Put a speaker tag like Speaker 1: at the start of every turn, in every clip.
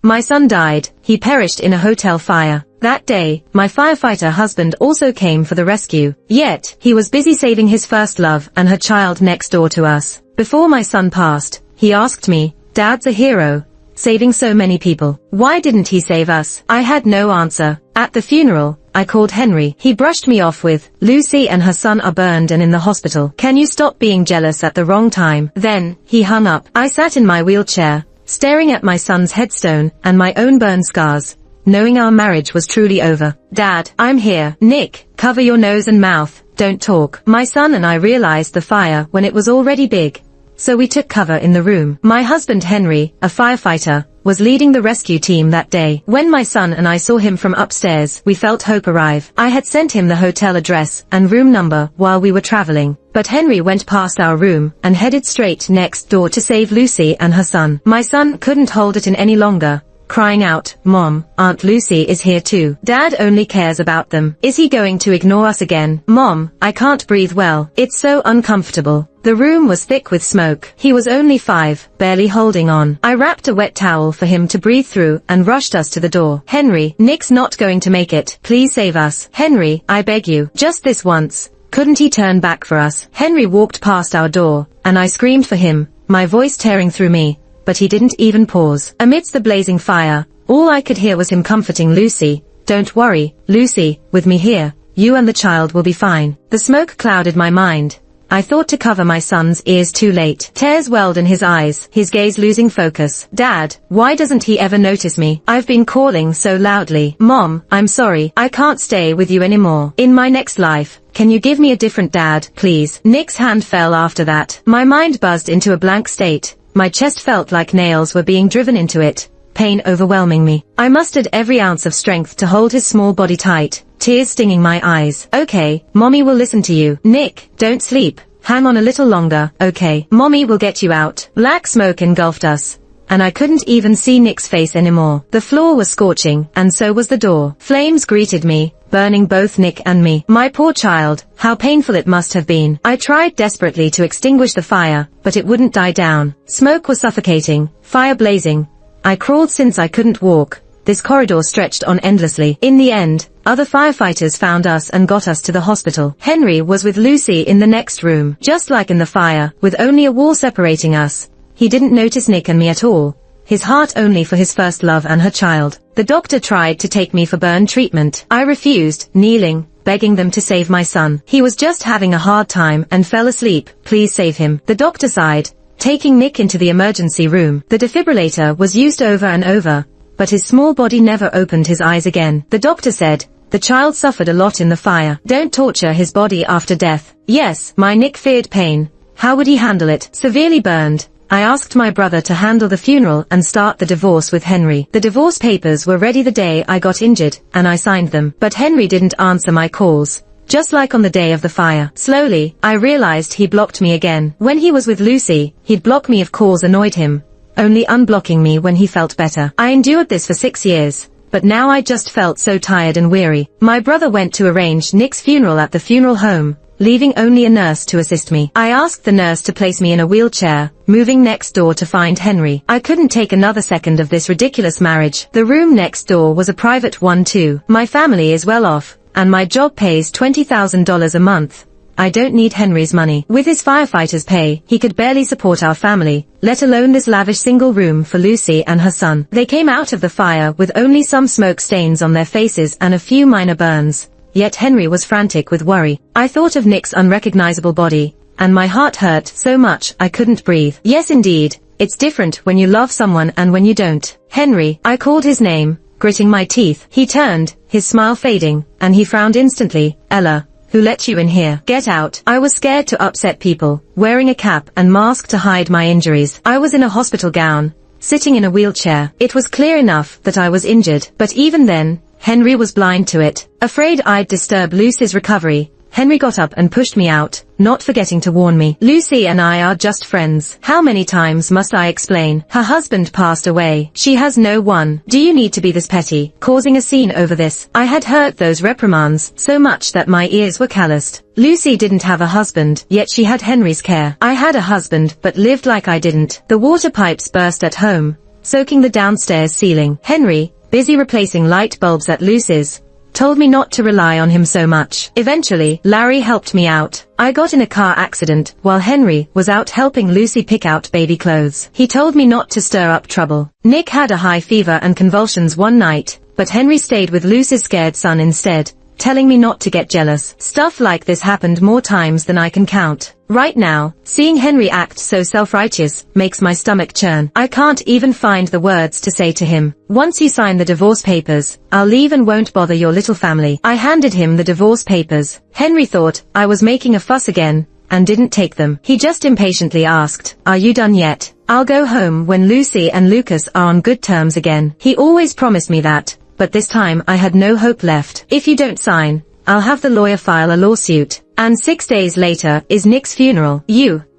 Speaker 1: My son died. He perished in a hotel fire. That day, my firefighter husband also came for the rescue. Yet, he was busy saving his first love and her child next door to us. Before my son passed, he asked me, "Dad's a hero, saving so many people. Why didn't he save us?" I had no answer. At the funeral, I called Henry. He brushed me off with, "Lucy and her son are burned and in the hospital. Can you stop being jealous at the wrong time?" Then, he hung up. I sat in my wheelchair, staring at my son's headstone and my own burn scars, knowing our marriage was truly over. "Dad, I'm here." "Nick, cover your nose and mouth, don't talk." My son and I realized the fire when it was already big, so we took cover in the room. My husband Henry, a firefighter, was leading the rescue team that day. When my son and I saw him from upstairs, we felt hope arrive. I had sent him the hotel address and room number while we were traveling, but Henry went past our room and headed straight next door to save Lucy and her son. My son couldn't hold it in any longer, crying out, "Mom, Aunt Lucy is here too. Dad only cares about them. Is he going to ignore us again? Mom, I can't breathe well. It's so uncomfortable." The room was thick with smoke. He was only 5, barely holding on. I wrapped a wet towel for him to breathe through and rushed us to the door. "Henry, Nick's not going to make it. Please save us. Henry, I beg you. Just this once. Couldn't he turn back for us?" Henry walked past our door, and I screamed for him, my voice tearing through me, but he didn't even pause. Amidst the blazing fire, all I could hear was him comforting Lucy. "Don't worry, Lucy, with me here, you and the child will be fine." The smoke clouded my mind. I thought to cover my son's ears too late. Tears welled in his eyes, his gaze losing focus. "Dad, why doesn't he ever notice me? I've been calling so loudly." "Mom, I'm sorry. I can't stay with you anymore. In my next life, can you give me a different dad, please?" Nick's hand fell after that. My mind buzzed into a blank state. My chest felt like nails were being driven into it, pain overwhelming me. I mustered every ounce of strength to hold his small body tight, tears stinging my eyes. "Okay, Mommy will listen to you. Nick, don't sleep. Hang on a little longer, okay? Mommy will get you out." Black smoke engulfed us, and I couldn't even see Nick's face anymore. The floor was scorching, and so was the door. Flames greeted me, burning both Nick and me. My poor child, how painful it must have been. I tried desperately to extinguish the fire, but it wouldn't die down. Smoke was suffocating, fire blazing. I crawled since I couldn't walk. This corridor stretched on endlessly. In the end, other firefighters found us and got us to the hospital. Henry was with Lucy in the next room. Just like in the fire, with only a wall separating us, he didn't notice Nick and me at all. His heart only for his first love and her child. The doctor tried to take me for burn treatment. I refused, kneeling, begging them to save my son. He was just having a hard time and fell asleep. "Please save him." The doctor sighed, taking Nick into the emergency room. The defibrillator was used over and over, but his small body never opened his eyes again. The doctor said, "The child suffered a lot in the fire. Don't torture his body after death." Yes, my Nick feared pain. How would he handle it? Severely burned, I asked my brother to handle the funeral and start the divorce with Henry. The divorce papers were ready the day I got injured, and I signed them. But Henry didn't answer my calls, just like on the day of the fire. Slowly, I realized he blocked me again. When he was with Lucy, he'd block me if calls annoyed him, only unblocking me when he felt better. I endured this for 6 years, but now I just felt so tired and weary. My brother went to arrange Nick's funeral at the funeral home, leaving only a nurse to assist me. I asked the nurse to place me in a wheelchair, moving next door to find Henry. I couldn't take another second of this ridiculous marriage. The room next door was a private one too. My family is well off, and my job pays $20,000 a month. I don't need Henry's money. With his firefighter's pay, he could barely support our family, let alone this lavish single room for Lucy and her son. They came out of the fire with only some smoke stains on their faces and a few minor burns. Yet Henry was frantic with worry. I thought of Nick's unrecognizable body, and my heart hurt so much I couldn't breathe. Yes indeed, it's different when you love someone and when you don't. "Henry," I called his name, gritting my teeth. He turned, his smile fading, and he frowned instantly. "Ella, who let you in here? Get out." I was scared to upset people, wearing a cap and mask to hide my injuries. I was in a hospital gown, sitting in a wheelchair. It was clear enough that I was injured, but even then, Henry was blind to it. Afraid I'd disturb Lucy's recovery, Henry got up and pushed me out, not forgetting to warn me. "Lucy and I are just friends. How many times must I explain? Her husband passed away. She has no one. Do you need to be this petty, causing a scene over this?" I had heard those reprimands so much that my ears were calloused. Lucy didn't have a husband, yet she had Henry's care. I had a husband but lived like I didn't. The water pipes burst at home, soaking the downstairs ceiling. Henry, busy replacing light bulbs at Lucy's, told me not to rely on him so much. Eventually, Larry helped me out. I got in a car accident while Henry was out helping Lucy pick out baby clothes. He told me not to stir up trouble. Nick had a high fever and convulsions one night, but Henry stayed with Lucy's scared son instead, telling me not to get jealous. Stuff like this happened more times than I can count. Right now, seeing Henry act so self-righteous makes my stomach churn. I can't even find the words to say to him, "Once you sign the divorce papers, I'll leave and won't bother your little family." I handed him the divorce papers. Henry thought I was making a fuss again, and didn't take them. He just impatiently asked, "Are you done yet? I'll go home when Lucy and Lucas are on good terms again." He always promised me that, but this time I had no hope left. "If you don't sign, I'll have the lawyer file a lawsuit." And 6 days later is Nick's funeral.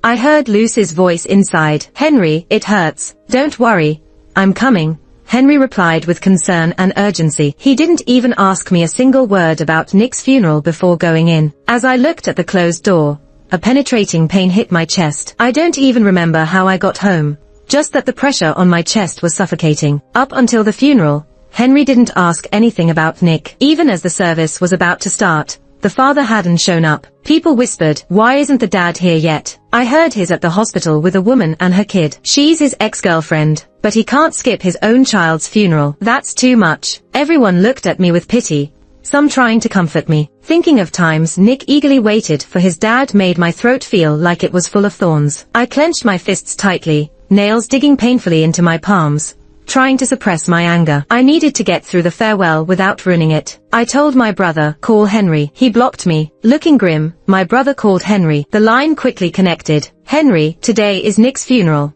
Speaker 1: I heard Lucy's voice inside. "Henry, it hurts. Don't worry. I'm coming," Henry replied with concern and urgency. He didn't even ask me a single word about Nick's funeral before going in. As I looked at the closed door, a penetrating pain hit my chest. I don't even remember how I got home, just that the pressure on my chest was suffocating. Up until the funeral, Henry didn't ask anything about Nick. Even as the service was about to start, the father hadn't shown up. People whispered, "Why isn't the dad here yet?" I heard he's at the hospital with a woman and her kid. She's his ex-girlfriend, but he can't skip his own child's funeral. That's too much. Everyone looked at me with pity, some trying to comfort me. Thinking of times Nick eagerly waited for his dad made my throat feel like it was full of thorns. I clenched my fists tightly, nails digging painfully into my palms, trying to suppress my anger. I needed to get through the farewell without ruining it. I told my brother, "Call Henry." He blocked me. Looking grim, my brother called Henry. The line quickly connected. "Henry, today is Nick's funeral.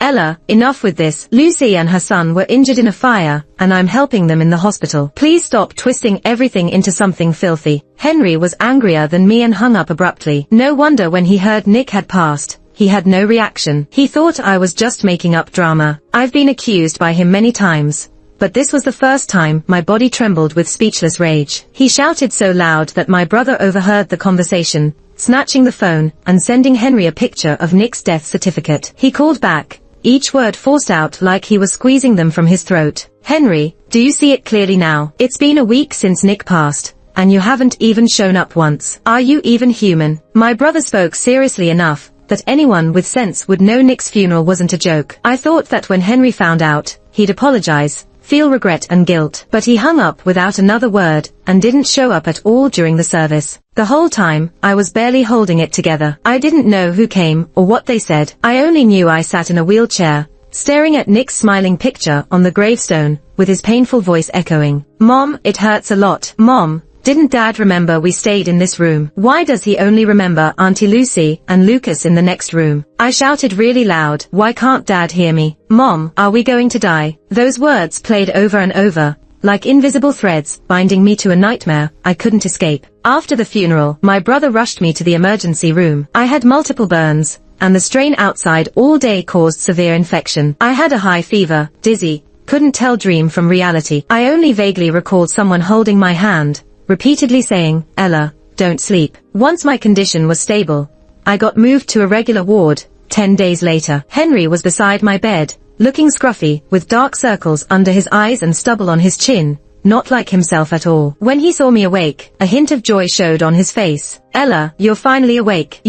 Speaker 1: Ella, enough with this. Lucy and her son were injured in a fire, and I'm helping them in the hospital. Please stop twisting everything into something filthy." Henry was angrier than me and hung up abruptly. No wonder when he heard Nick had passed, he had no reaction. He thought I was just making up drama. I've been accused by him many times, but this was the first time my body trembled with speechless rage. He shouted so loud that my brother overheard the conversation, snatching the phone and sending Henry a picture of Nick's death certificate. He called back, each word forced out like he was squeezing them from his throat. "Henry, do you see it clearly now? It's been a week since Nick passed, and you haven't even shown up once. Are you even human?" My brother spoke seriously enough that anyone with sense would know Nick's funeral wasn't a joke. I thought that when Henry found out, he'd apologize, feel regret and guilt. But he hung up without another word, and didn't show up at all during the service. The whole time, I was barely holding it together. I didn't know who came, or what they said. I only knew I sat in a wheelchair, staring at Nick's smiling picture on the gravestone, with his painful voice echoing, "Mom, it hurts a lot. Mom, didn't Dad remember we stayed in this room? Why does he only remember Auntie Lucy and Lucas in the next room?" I shouted really loud, "Why can't Dad hear me? Mom, are we going to die?" Those words played over and over, like invisible threads, binding me to a nightmare I couldn't escape. After the funeral, my brother rushed me to the emergency room. I had multiple burns, and the strain outside all day caused severe infection. I had a high fever, dizzy, couldn't tell dream from reality. I only vaguely recalled someone holding my hand, repeatedly saying, "Ella, don't sleep." Once my condition was stable, I got moved to a regular ward. 10 days later, Henry was beside my bed, looking scruffy, with dark circles under his eyes and stubble on his chin, not like himself at all. When he saw me awake, a hint of joy showed on his face. "Ella, you're finally awake."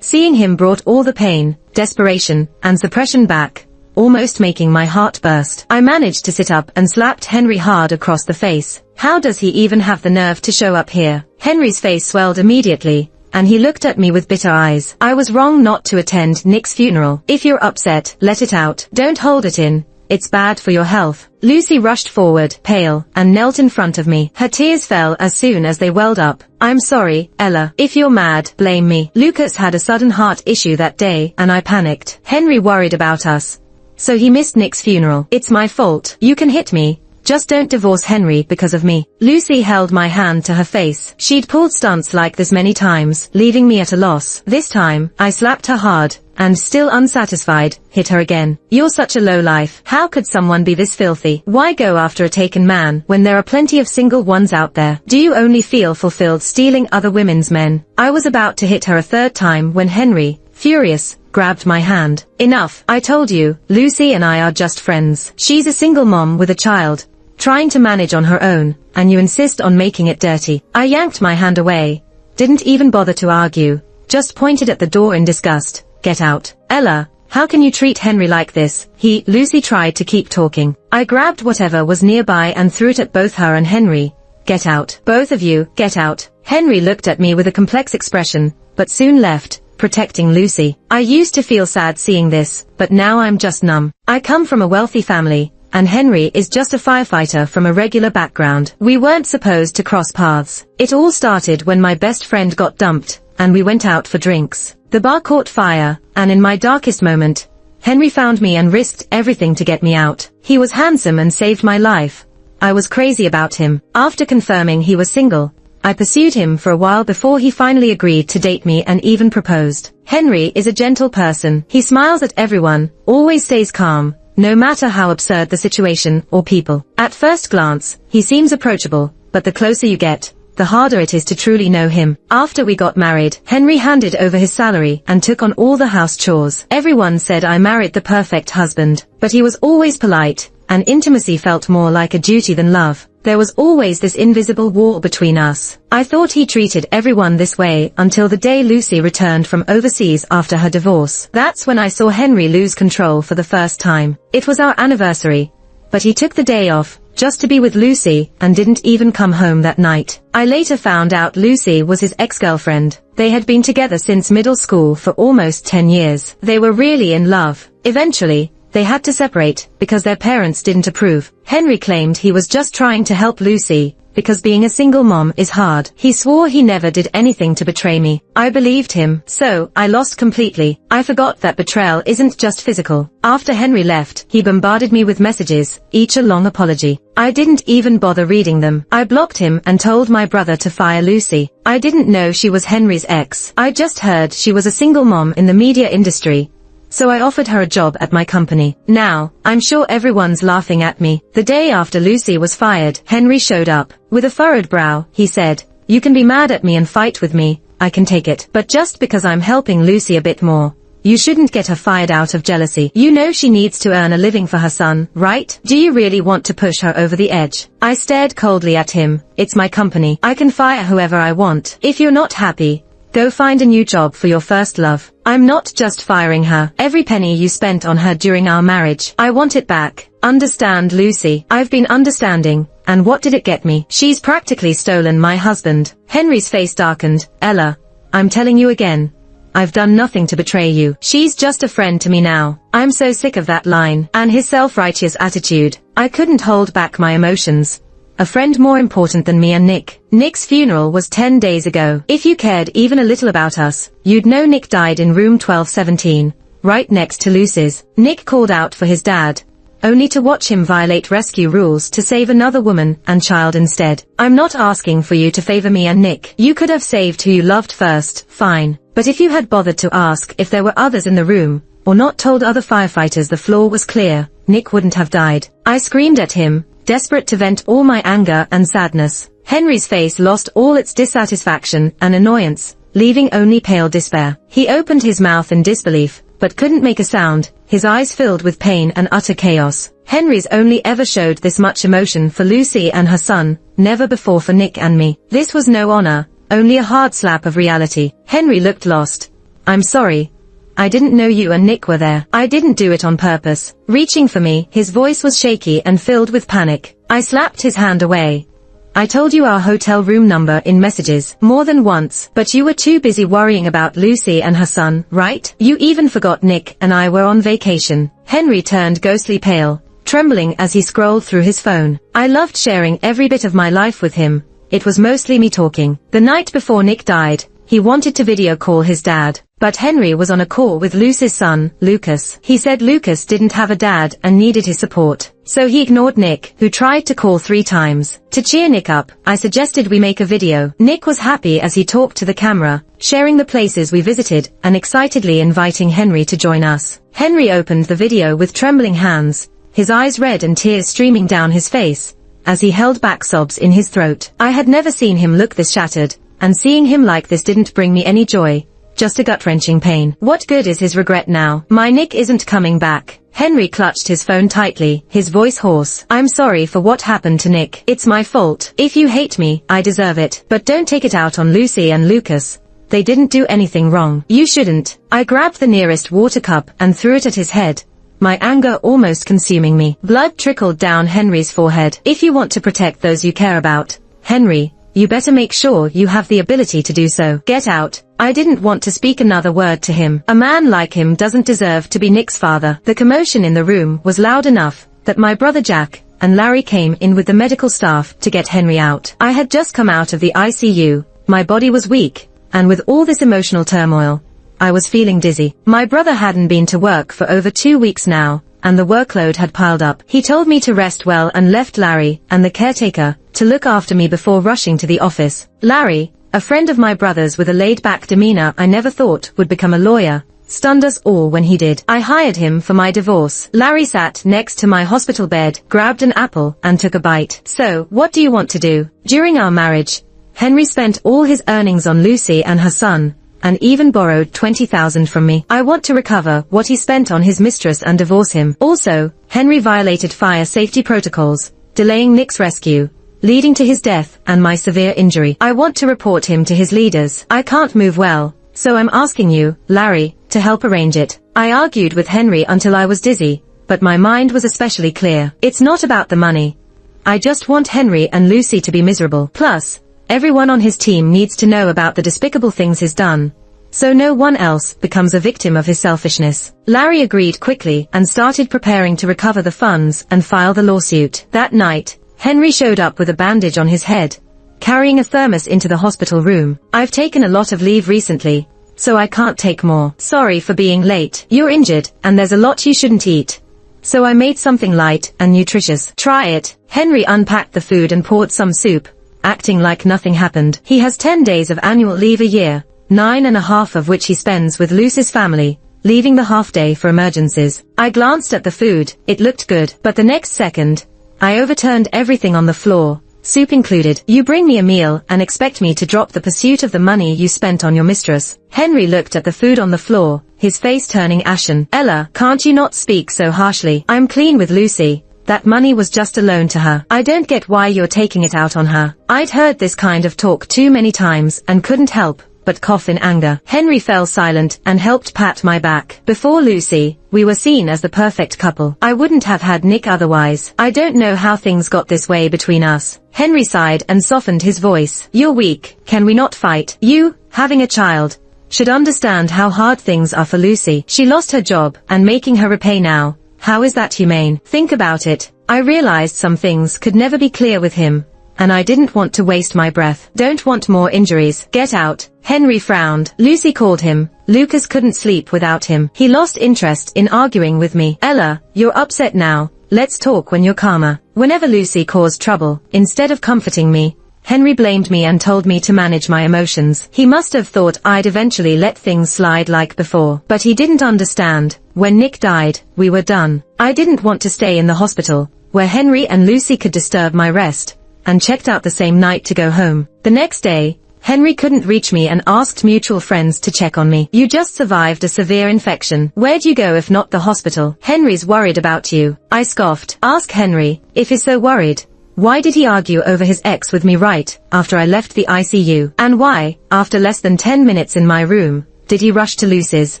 Speaker 1: Seeing him brought all the pain, desperation, and suppression back, almost making my heart burst. I managed to sit up and slapped Henry hard across the face. "How does he even have the nerve to show up here?" Henry's face swelled immediately, and he looked at me with bitter eyes. "I was wrong not to attend Nick's funeral. If you're upset, let it out. Don't hold it in. It's bad for your health." Lucy rushed forward, pale, and knelt in front of me. Her tears fell as soon as they welled up. "I'm sorry, Ella. If you're mad, blame me. Lucas had a sudden heart issue that day, and I panicked. Henry worried about us, so he missed Nick's funeral. It's my fault. You can hit me, just don't divorce Henry because of me." Lucy held my hand to her face. She'd pulled stunts like this many times, leaving me at a loss. This time, I slapped her hard, and still unsatisfied, hit her again. "You're such a lowlife. How could someone be this filthy? Why go after a taken man when there are plenty of single ones out there? Do you only feel fulfilled stealing other women's men?" I was about to hit her a third time when Henry, furious, grabbed my hand. Enough, I told you, Lucy and I are just friends. She's a single mom with a child, trying to manage on her own, and you insist on making it dirty. I yanked my hand away, didn't even bother to argue, just pointed at the door in disgust. Get out. Ella, how can you treat Henry like this? Lucy tried to keep talking. I grabbed whatever was nearby and threw it at both her and Henry. Get out. Both of you, get out. Henry looked at me with a complex expression, but soon left, protecting Lucy. I used to feel sad seeing this, but now I'm just numb. I come from a wealthy family, and Henry is just a firefighter from a regular background. We weren't supposed to cross paths. It all started when my best friend got dumped, and we went out for drinks. The bar caught fire, and in my darkest moment, Henry found me and risked everything to get me out. He was handsome and saved my life. I was crazy about him. After confirming he was single, I pursued him for a while before he finally agreed to date me and even proposed. Henry is a gentle person. He smiles at everyone, always stays calm, no matter how absurd the situation or people. At first glance, he seems approachable, but the closer you get, the harder it is to truly know him. After we got married, Henry handed over his salary and took on all the house chores. Everyone said I married the perfect husband, but he was always polite, and intimacy felt more like a duty than love. There was always this invisible wall between us. I thought he treated everyone this way until the day Lucy returned from overseas after her divorce. That's when I saw Henry lose control for the first time. It was our anniversary, but he took the day off, just to be with Lucy, and didn't even come home that night. I later found out Lucy was his ex-girlfriend. They had been together since middle school for almost 10 years. They were really in love. Eventually, they had to separate, because their parents didn't approve. Henry claimed he was just trying to help Lucy, because being a single mom is hard. He swore he never did anything to betray me. I believed him, so I lost completely. I forgot that betrayal isn't just physical. After Henry left, he bombarded me with messages, each a long apology. I didn't even bother reading them. I blocked him and told my brother to fire Lucy. I didn't know she was Henry's ex. I just heard she was a single mom in the media industry, so I offered her a job at my company. Now, I'm sure everyone's laughing at me. The day after Lucy was fired, Henry showed up. With a furrowed brow, he said, "You can be mad at me and fight with me, I can take it. But just because I'm helping Lucy a bit more, you shouldn't get her fired out of jealousy. You know she needs to earn a living for her son, right? Do you really want to push her over the edge?" I stared coldly at him. "It's my company. I can fire whoever I want. If you're not happy, go find a new job for your first love. I'm not just firing her. Every penny you spent on her during our marriage, I want it back. Understand, Lucy?" I've been understanding, and what did it get me? She's practically stolen my husband. Henry's face darkened. "Ella, I'm telling you again, I've done nothing to betray you. She's just a friend to me now." I'm so sick of that line, and his self-righteous attitude. I couldn't hold back my emotions. A friend more important than me and Nick. Nick's funeral was 10 days ago. If you cared even a little about us, you'd know Nick died in room 1217, right next to Lucy's. Nick called out for his dad, only to watch him violate rescue rules to save another woman and child instead. I'm not asking for you to favor me and Nick. You could have saved who you loved first, fine. But if you had bothered to ask if there were others in the room, or not told other firefighters the floor was clear, Nick wouldn't have died. I screamed at him, desperate to vent all my anger and sadness. Henry's face lost all its dissatisfaction and annoyance, leaving only pale despair. He opened his mouth in disbelief, but couldn't make a sound, his eyes filled with pain and utter chaos. Henry's only ever showed this much emotion for Lucy and her son, never before for Nick and me. This was no honor, only a hard slap of reality. Henry looked lost. "I'm sorry. I didn't know you and Nick were there. I didn't do it on purpose." Reaching for me, his voice was shaky and filled with panic. I slapped his hand away. "I told you our hotel room number in messages more than once, but you were too busy worrying about Lucy and her son, right? You even forgot Nick and I were on vacation." Henry turned ghostly pale, trembling as he scrolled through his phone. I loved sharing every bit of my life with him. It was mostly me talking. The night before Nick died, he wanted to video call his dad, but Henry was on a call with Lucy's son, Lucas. He said Lucas didn't have a dad and needed his support, so he ignored Nick, who tried to call 3 times. To cheer Nick up, I suggested we make a video. Nick was happy as he talked to the camera, sharing the places we visited and excitedly inviting Henry to join us. Henry opened the video with trembling hands, his eyes red and tears streaming down his face, as he held back sobs in his throat. I had never seen him look this shattered, and seeing him like this didn't bring me any joy. just a gut-wrenching pain. What good is his regret now? My Nick isn't coming back. Henry clutched his phone tightly, his voice hoarse. I'm sorry for what happened to Nick. It's my fault. If you hate me, I deserve it. But don't take it out on Lucy and Lucas. They didn't do anything wrong. You shouldn't. I grabbed the nearest water cup and threw it at his head, my anger almost consuming me. Blood trickled down Henry's forehead. If you want to protect those you care about, Henry, you better make sure you have the ability to do so. Get out. I didn't want to speak another word to him. A man like him doesn't deserve to be Nick's father. The commotion in the room was loud enough that my brother Jack and Larry came in with the medical staff to get Henry out. I had just come out of the ICU, my body was weak, and with all this emotional turmoil, I was feeling dizzy. My brother hadn't been to work for over 2 weeks now, and the workload had piled up. He told me to rest well and left Larry and the caretaker to look after me before rushing to the office. Larry, a friend of my brother's with a laid-back demeanor I never thought would become a lawyer, stunned us all when he did. I hired him for my divorce. Larry sat next to my hospital bed, grabbed an apple, and took a bite. So, what do you want to do? During our marriage, Henry spent all his earnings on Lucy and her son, and even borrowed $20,000 from me. I want to recover what he spent on his mistress and divorce him. Also, Henry violated fire safety protocols, delaying Nick's rescue, leading to his death and my severe injury. I want to report him to his leaders. I can't move well, so I'm asking you, Larry, to help arrange it. I argued with Henry until I was dizzy, but my mind was especially clear. It's not about the money. I just want Henry and Lucy to be miserable. Plus, everyone on his team needs to know about the despicable things he's done, so no one else becomes a victim of his selfishness. Larry agreed quickly and started preparing to recover the funds and file the lawsuit. That night, Henry showed up with a bandage on his head, carrying a thermos into the hospital room. I've taken a lot of leave recently, so I can't take more. Sorry for being late. You're injured, and there's a lot you shouldn't eat. So I made something light and nutritious. Try it. Henry unpacked the food and poured some soup, acting like nothing happened. He has 10 days of annual leave a year, 9.5 of which he spends with Lucy's family, leaving the half day for emergencies. I glanced at the food. It looked good, but the next second, I overturned everything on the floor, soup included. You bring me a meal and expect me to drop the pursuit of the money you spent on your mistress. Henry looked at the food on the floor, his face turning ashen. Ella, can't you not speak so harshly? I'm clean with Lucy. That money was just a loan to her. I don't get why you're taking it out on her. I'd heard this kind of talk too many times and couldn't help but cough in anger. Henry fell silent and helped pat my back. Before Lucy, we were seen as the perfect couple. I wouldn't have had Nick otherwise. I don't know how things got this way between us. Henry sighed and softened his voice. You're weak. Can we not fight? You, having a child, should understand how hard things are for Lucy. She lost her job and making her repay now. How is that humane? Think about it. I realized some things could never be clear with him, and I didn't want to waste my breath. Don't want more injuries. Get out. Henry frowned. Lucy called him. Lucas couldn't sleep without him. He lost interest in arguing with me. Ella, you're upset now. Let's talk when you're calmer. Whenever Lucy caused trouble, instead of comforting me, Henry blamed me and told me to manage my emotions. He must have thought I'd eventually let things slide like before. But he didn't understand. When Nick died, we were done. I didn't want to stay in the hospital, where Henry and Lucy could disturb my rest, and checked out the same night to go home. The next day, Henry couldn't reach me and asked mutual friends to check on me. You just survived a severe infection. Where'd you go if not the hospital? Henry's worried about you. I scoffed. Ask Henry, if he's so worried. Why did he argue over his ex with me right after I left the ICU? And why, after less than 10 minutes in my room, did he rush to Lucy's?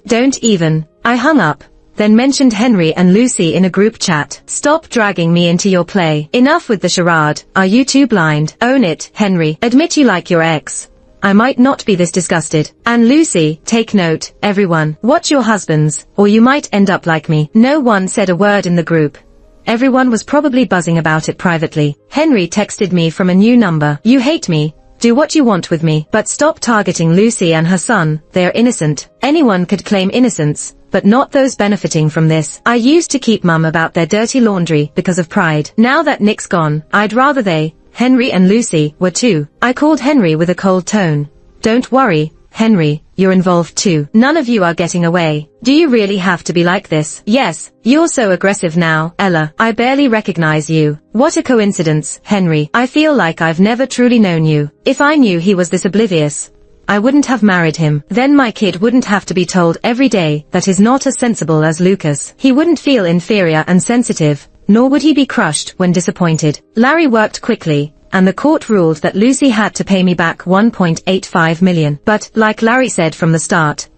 Speaker 1: Don't even. I hung up, then mentioned Henry and Lucy in a group chat. Stop dragging me into your play. Enough with the charade. Are you too blind? Own it, Henry. Admit you like your ex. I might not be this disgusted. And Lucy, take note, everyone. Watch your husbands, or you might end up like me. No one said a word in the group. Everyone was probably buzzing about it privately. Henry texted me from a new number. You hate me. Do what you want with me, but stop targeting Lucy and her son. They're innocent. Anyone could claim innocence, but not those benefiting from this. I used to keep mum about their dirty laundry because of pride. Now that Nick's gone, I'd rather they, Henry and Lucy, were too. I called Henry with a cold tone. Don't worry, Henry, you're involved too. None of you are getting away. Do you really have to be like this? Yes, you're so aggressive now, Ella. I barely recognize you. What a coincidence, Henry. I feel like I've never truly known you. If I knew he was this oblivious, I wouldn't have married him. Then my kid wouldn't have to be told every day that he's not as sensible as Lucas. He wouldn't feel inferior and sensitive, nor would he be crushed when disappointed. Larry worked quickly, and the court ruled that Lucy had to pay me back $1.85 million. But, like Larry said from the start,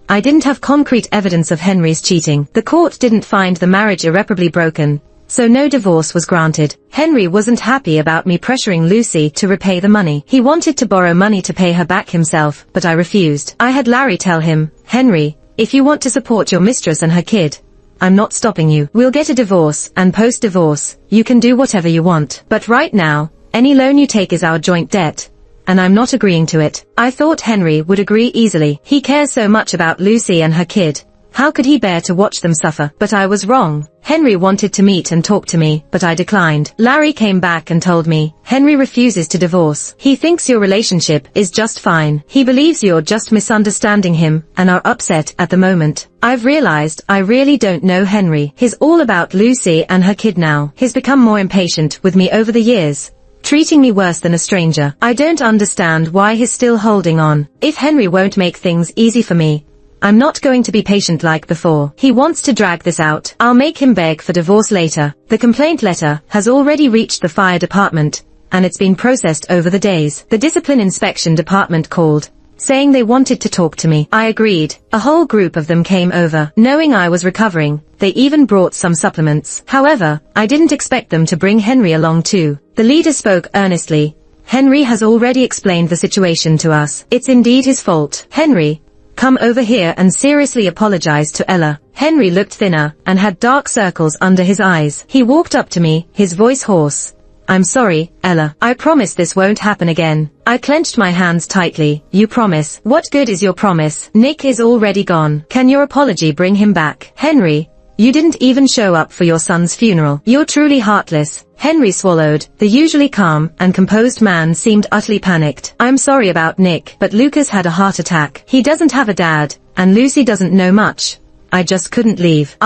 Speaker 1: I didn't have concrete evidence of Henry's cheating. The court didn't find the marriage irreparably broken, so no divorce was granted. Henry wasn't happy about me pressuring Lucy to repay the money. He wanted to borrow money to pay her back himself, but I refused. I had Larry tell him, "Henry, if you want to support your mistress and her kid, I'm not stopping you. We'll get a divorce, and post-divorce, you can do whatever you want. But right now, any loan you take is our joint debt, and I'm not agreeing to it." I thought Henry would agree easily. He cares so much about Lucy and her kid. How could he bear to watch them suffer? But I was wrong. Henry wanted to meet and talk to me, but I declined. Larry came back and told me, "Henry refuses to divorce. He thinks your relationship is just fine. He believes you're just misunderstanding him and are upset at the moment." I've realized I really don't know Henry. He's all about Lucy and her kid now. He's become more impatient with me over the years, treating me worse than a stranger. I don't understand why he's still holding on. If Henry won't make things easy for me, I'm not going to be patient like before. He wants to drag this out. I'll make him beg for divorce later. The complaint letter has already reached the fire department, and it's been processed over the days. The discipline inspection department called, saying they wanted to talk to me. I agreed. A whole group of them came over. Knowing I was recovering, they even brought some supplements. However, I didn't expect them to bring Henry along too. The leader spoke earnestly. "Henry has already explained the situation to us. It's indeed his fault. Henry, come over here and seriously apologize to Ella." Henry looked thinner and had dark circles under his eyes. He walked up to me, his voice hoarse. "I'm sorry, Ella. I promise this won't happen again." I clenched my hands tightly. "You promise? What good is your promise? Nick is already gone. Can your apology bring him back?" "Henry, you didn't even show up for your son's funeral. You're truly heartless." Henry swallowed. The usually calm and composed man seemed utterly panicked. "I'm sorry about Nick, but Lucas had a heart attack. He doesn't have a dad, and Lucy doesn't know much. I just couldn't leave."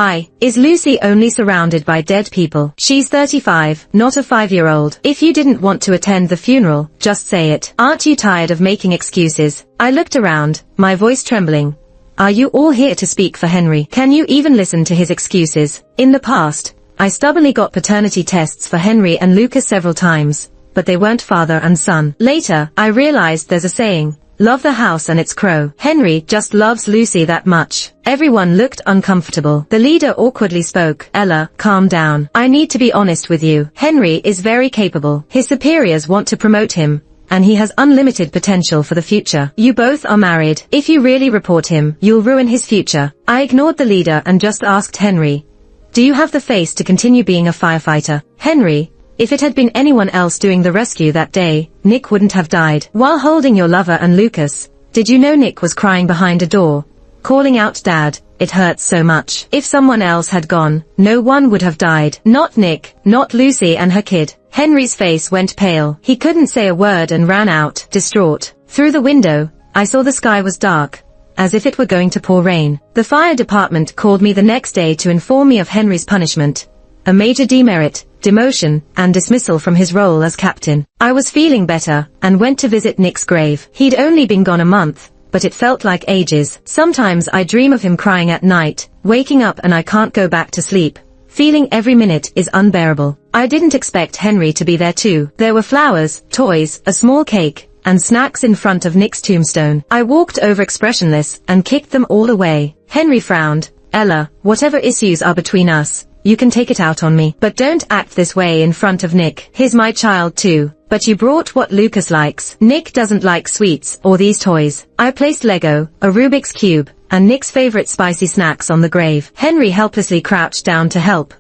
Speaker 1: Is Lucy only surrounded by dead people? She's 35, not a 5-year-old. If you didn't want to attend the funeral, just say it. Aren't you tired of making excuses? I looked around, my voice trembling. Are you all here to speak for Henry? Can you even listen to his excuses? In the past, I stubbornly got paternity tests for Henry and Lucas several times, but they weren't father and son. Later, I realized there's a saying, love the house and its crow. Henry just loves Lucy that much. Everyone looked uncomfortable. The leader awkwardly spoke. "Ella, calm down. I need to be honest with you. Henry is very capable. His superiors want to promote him, and he has unlimited potential for the future. You both are married. If you really report him, you'll ruin his future." I ignored the leader and just asked Henry, "Do you have the face to continue being a firefighter?" "Henry, if it had been anyone else doing the rescue that day, Nick wouldn't have died." "While holding your lover and Lucas, did you know Nick was crying behind a door, calling out, 'Dad, it hurts so much'? If someone else had gone, no one would have died. Not Nick, not Lucy and her kid." Henry's face went pale. He couldn't say a word and ran out, distraught. Through the window, I saw the sky was dark, as if it were going to pour rain. The fire department called me the next day to inform me of Henry's punishment, a major demerit, demotion, and dismissal from his role as captain. I was feeling better, and went to visit Nick's grave. He'd only been gone a month, but it felt like ages. Sometimes I dream of him crying at night, waking up and I can't go back to sleep. Feeling every minute is unbearable. I didn't expect Henry to be there too. There were flowers, toys, a small cake, and snacks in front of Nick's tombstone. I walked over expressionless and kicked them all away. Henry frowned. "Ella, whatever issues are between us, you can take it out on me. But don't act this way in front of Nick. He's my child too." "But you brought what Lucas likes." "Nick doesn't like sweets or these toys." I placed Lego, a Rubik's Cube, and Nick's favorite spicy snacks on the grave. Henry helplessly crouched down to help.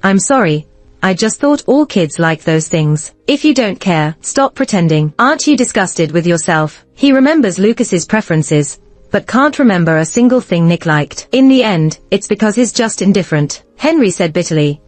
Speaker 1: "I'm sorry. I just thought all kids like those things. If you don't care, stop pretending. Aren't you disgusted with yourself?" He remembers Lucas's preferences, but can't remember a single thing Nick liked. "In the end, it's because he's just indifferent," Henry said bitterly.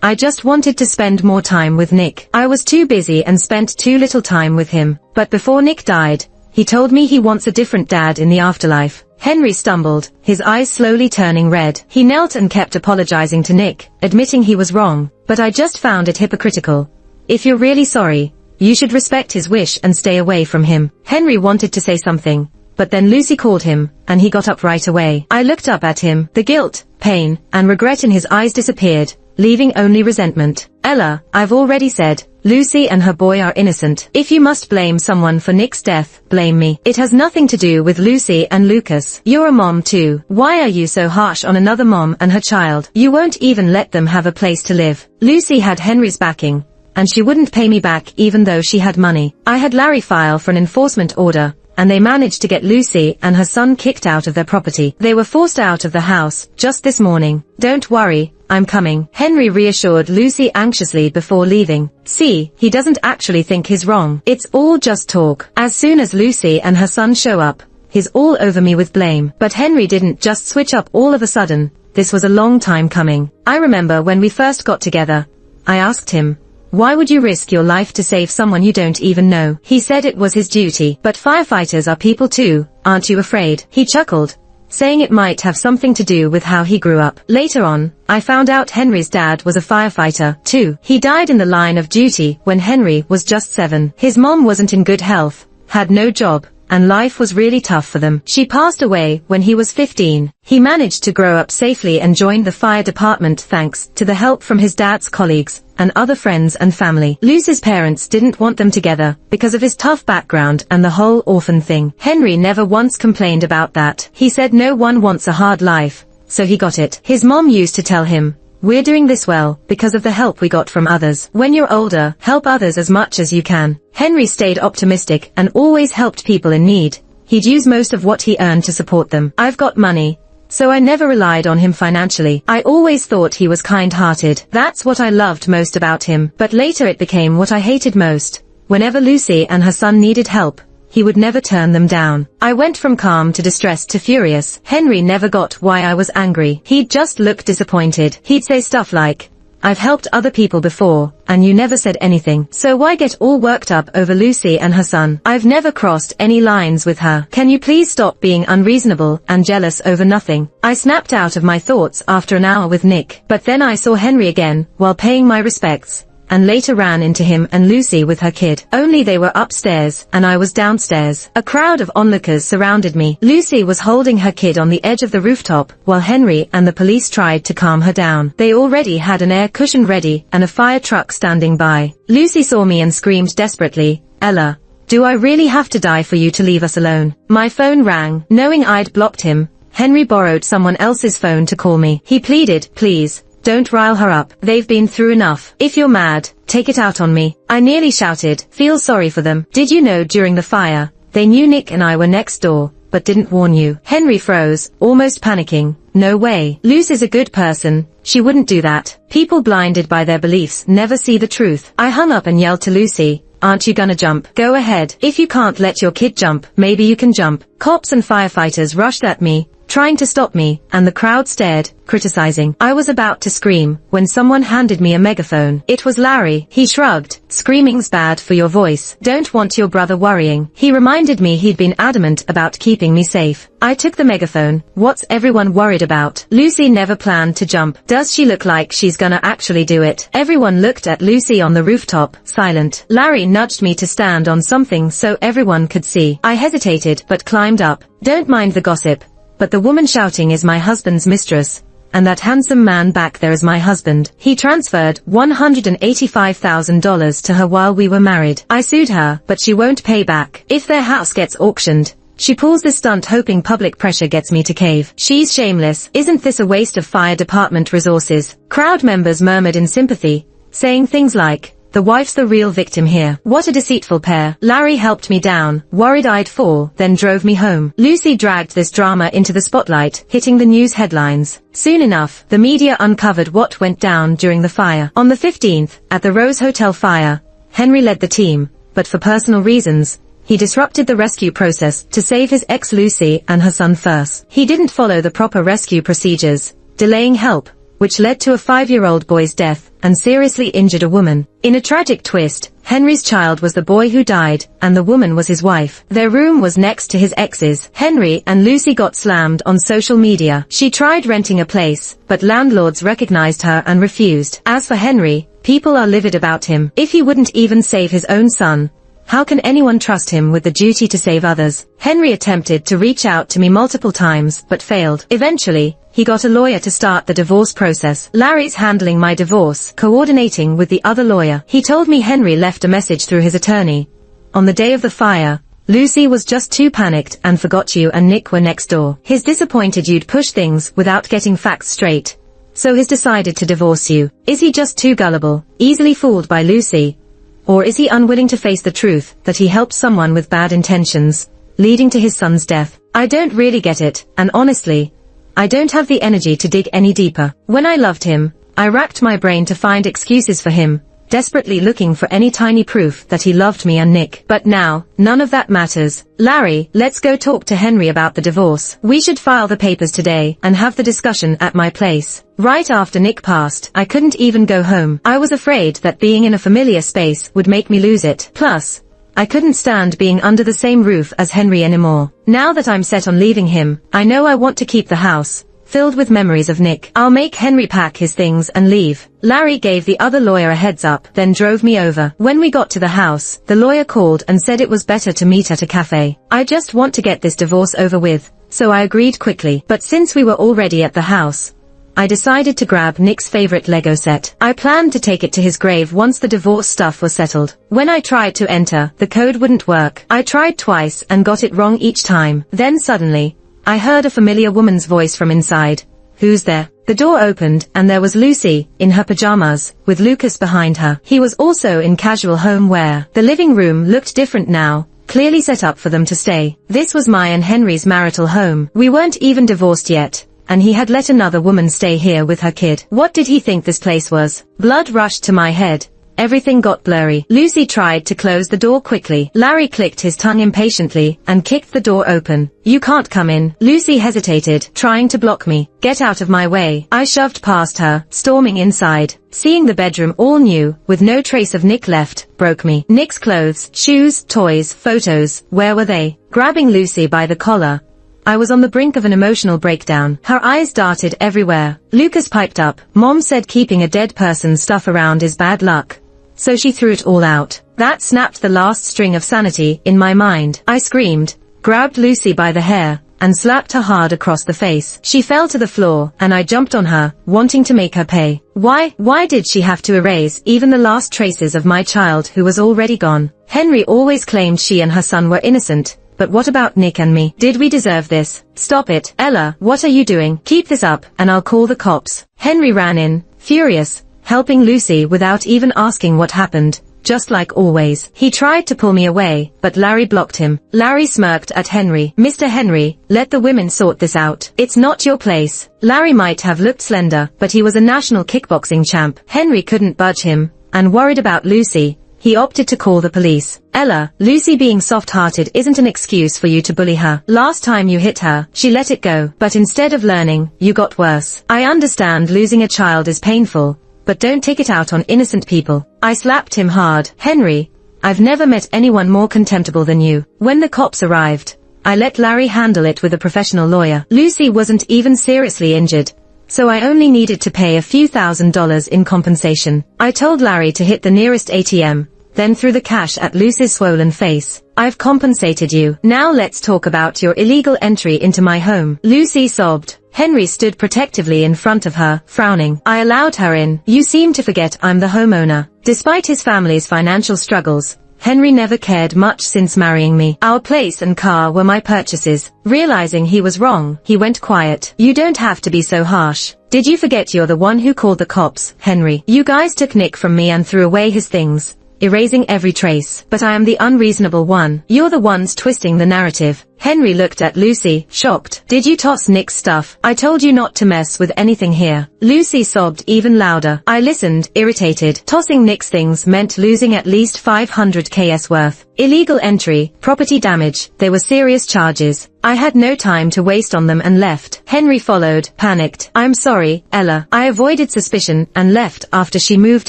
Speaker 1: "I just wanted to spend more time with Nick. I was too busy and spent too little time with him. But before Nick died, he told me he wants a different dad in the afterlife." Henry stumbled, his eyes slowly turning red. He knelt and kept apologizing to Nick, admitting he was wrong. "But I just found it hypocritical. If you're really sorry, you should respect his wish and stay away from him." Henry wanted to say something, but then Lucy called him, and he got up right away. I looked up at him. The guilt, pain, and regret in his eyes disappeared, leaving only resentment. Ella, I've already said, Lucy and her boy are innocent. If you must blame someone for Nick's death, blame me. It has nothing to do with Lucy and Lucas. You're a mom too. Why are you so harsh on another mom and her child? You won't even let them have a place to live. Lucy had Henry's backing, and she wouldn't pay me back even though she had money. I had Larry file for an enforcement order, and they managed to get Lucy and her son kicked out of their property. They were forced out of the house just this morning. Don't worry, I'm coming. Henry reassured Lucy anxiously before leaving. See, he doesn't actually think he's wrong. It's all just talk. As soon as Lucy and her son show up, he's all over me with blame. But Henry didn't just switch up all of a sudden. This was a long time coming. I remember when we first got together, I asked him, why would you risk your life to save someone you don't even know? He said it was his duty. But firefighters are people too, aren't you afraid? He chuckled, saying it might have something to do with how he grew up. Later on, I found out Henry's dad was a firefighter too. He died in the line of duty when Henry was just 7. His mom wasn't in good health, had no job, and life was really tough for them. She passed away when he was 15. He managed to grow up safely and joined the fire department thanks to the help from his dad's colleagues and other friends and family. Lucy's parents didn't want them together because of his tough background and the whole orphan thing. Henry never once complained about that. He said no one wants a hard life, so he got it. His mom used to tell him, we're doing this well because of the help we got from others. When you're older, help others as much as you can. Henry stayed optimistic and always helped people in need. He'd use most of what he earned to support them. I've got money, so I never relied on him financially. I always thought he was kind-hearted. That's what I loved most about him. But later it became what I hated most. Whenever Lucy and her son needed help, he would never turn them down. I went from calm to distressed to furious. Henry never got why I was angry. He'd just look disappointed. He'd say stuff like, I've helped other people before, and you never said anything. So why get all worked up over Lucy and her son? I've never crossed any lines with her. Can you please stop being unreasonable and jealous over nothing? I snapped out of my thoughts after an hour with Nick. But then I saw Henry again, while paying my respects, and later ran into him and Lucy with her kid. Only they were upstairs, and I was downstairs. A crowd of onlookers surrounded me. Lucy was holding her kid on the edge of the rooftop, while Henry and the police tried to calm her down. They already had an air cushion ready and a fire truck standing by. Lucy saw me and screamed desperately, Ella, do I really have to die for you to leave us alone? My phone rang. Knowing I'd blocked him, Henry borrowed someone else's phone to call me. He pleaded, please, don't rile her up. They've been through enough. If you're mad, take it out on me. I nearly shouted, feel sorry for them. Did you know during the fire, they knew Nick and I were next door, but didn't warn you? Henry froze, almost panicking. No way. Lucy's a good person. She wouldn't do that. People blinded by their beliefs never see the truth. I hung up and yelled to Lucy, aren't you gonna jump? Go ahead. If you can't let your kid jump, maybe you can jump. Cops and firefighters rushed at me, trying to stop me, and the crowd stared, criticizing. I was about to scream when someone handed me a megaphone. It was Larry. He shrugged. Screaming's bad for your voice. Don't want your brother worrying. He reminded me he'd been adamant about keeping me safe. I took the megaphone. What's everyone worried about? Lucy never planned to jump. Does she look like she's gonna actually do it? Everyone looked at Lucy on the rooftop, silent. Larry nudged me to stand on something so everyone could see. I hesitated but climbed up. Don't mind the gossip, but the woman shouting is my husband's mistress, and that handsome man back there is my husband. He transferred $185,000 to her while we were married. I sued her, but she won't pay back. If their house gets auctioned, she pulls this stunt hoping public pressure gets me to cave. She's shameless. Isn't this a waste of fire department resources? Crowd members murmured in sympathy, saying things like, the wife's the real victim here. What a deceitful pair. Larry helped me down, worried I'd fall, then drove me home. Lucy dragged this drama into the spotlight, hitting the news headlines. Soon enough, the media uncovered what went down during the fire. On the 15th, at the Rose Hotel fire, Henry led the team, but for personal reasons, he disrupted the rescue process to save his ex Lucy and her son first. He didn't follow the proper rescue procedures, delaying help, which led to a 5-year-old boy's death and seriously injured a woman. In a tragic twist, Henry's child was the boy who died, and the woman was his wife. Their room was next to his ex's. Henry and Lucy got slammed on social media. She tried renting a place, but landlords recognized her and refused. As for Henry, people are livid about him. If he wouldn't even save his own son, How can anyone trust him with the duty to save others? Henry attempted to reach out to me multiple times, but failed. Eventually, he got a lawyer to start the divorce process. Larry's handling my divorce, coordinating with the other lawyer. He told me Henry left a message through his attorney. On the day of the fire, Lucy was just too panicked and forgot you and Nick were next door. He's disappointed you'd push things without getting facts straight. So he's decided to divorce you. Is he just too gullible, easily fooled by Lucy? Or is he unwilling to face the truth that he helped someone with bad intentions, leading to his son's death? I don't really get it, and honestly, I don't have the energy to dig any deeper. When I loved him, I racked my brain to find excuses for him, desperately looking for any tiny proof that he loved me and Nick. But now, none of that matters. Larry, let's go talk to Henry about the divorce. We should file the papers today and have the discussion at my place. Right after Nick passed, I couldn't even go home. I was afraid that being in a familiar space would make me lose it. Plus, I couldn't stand being under the same roof as Henry anymore. Now that I'm set on leaving him, I know I want to keep the house filled with memories of Nick. I'll make Henry pack his things and leave. Larry gave the other lawyer a heads up, then drove me over. When we got to the house, the lawyer called and said it was better to meet at a cafe. I just want to get this divorce over with, so I agreed quickly. But since we were already at the house, I decided to grab Nick's favorite Lego set. I planned to take it to his grave once the divorce stuff was settled. When I tried to enter, the code wouldn't work. I tried twice and got it wrong each time. Then suddenly, I heard a familiar woman's voice from inside. Who's there? The door opened and there was Lucy, in her pajamas, with Lucas behind her. He was also in casual home wear. The living room looked different now, clearly set up for them to stay. This was my and Henry's marital home. We weren't even divorced yet, and he had let another woman stay here with her kid. What did he think this place was? Blood rushed to my head. Everything got blurry. Lucy tried to close the door quickly. Larry clicked his tongue impatiently and kicked the door open. You can't come in. Lucy hesitated, trying to block me. Get out of my way. I shoved past her, storming inside. Seeing the bedroom all new, with no trace of Nick left, broke me. Nick's clothes, shoes, toys, photos, where were they? Grabbing Lucy by the collar, I was on the brink of an emotional breakdown. Her eyes darted everywhere. Lucas piped up. Mom said keeping a dead person's stuff around is bad luck. So she threw it all out. That snapped the last string of sanity in my mind. I screamed, grabbed Lucy by the hair, and slapped her hard across the face. She fell to the floor, and I jumped on her, wanting to make her pay. Why did she have to erase even the last traces of my child who was already gone? Henry always claimed she and her son were innocent. But what about Nick and me? Did we deserve this? Stop it. Ella, what are you doing? Keep this up, and I'll call the cops. Henry ran in, furious, helping Lucy without even asking what happened, just like always. He tried to pull me away, but Larry blocked him. Larry smirked at Henry. Mr. Henry, let the women sort this out. It's not your place. Larry might have looked slender, but he was a national kickboxing champ. Henry couldn't budge him, and worried about Lucy, he opted to call the police. Ella, Lucy being soft-hearted isn't an excuse for you to bully her. Last time you hit her, she let it go, but instead of learning, you got worse. I understand losing a child is painful, but don't take it out on innocent people. I slapped him hard. Henry, I've never met anyone more contemptible than you. When the cops arrived, I let Larry handle it with a professional lawyer. Lucy wasn't even seriously injured, so I only needed to pay a few $1,000s in compensation. I told Larry to hit the nearest ATM, then threw the cash at Lucy's swollen face. I've compensated you. Now let's talk about your illegal entry into my home. Lucy sobbed. Henry stood protectively in front of her, frowning. I allowed her in. You seem to forget I'm the homeowner. Despite his family's financial struggles, Henry never cared much since marrying me. Our place and car were my purchases. Realizing he was wrong, he went quiet. You don't have to be so harsh. Did you forget you're the one who called the cops, Henry? You guys took Nick from me and threw away his things, erasing every trace. But I am the unreasonable one. You're the ones twisting the narrative. Henry looked at Lucy, shocked. Did you toss Nick's stuff? I told you not to mess with anything here. Lucy sobbed even louder. I listened, irritated. Tossing Nick's things meant losing at least $500K worth. Illegal entry, property damage, they were serious charges. I had no time to waste on them and left. Henry followed, panicked. I'm sorry, Ella. I avoided suspicion and left after she moved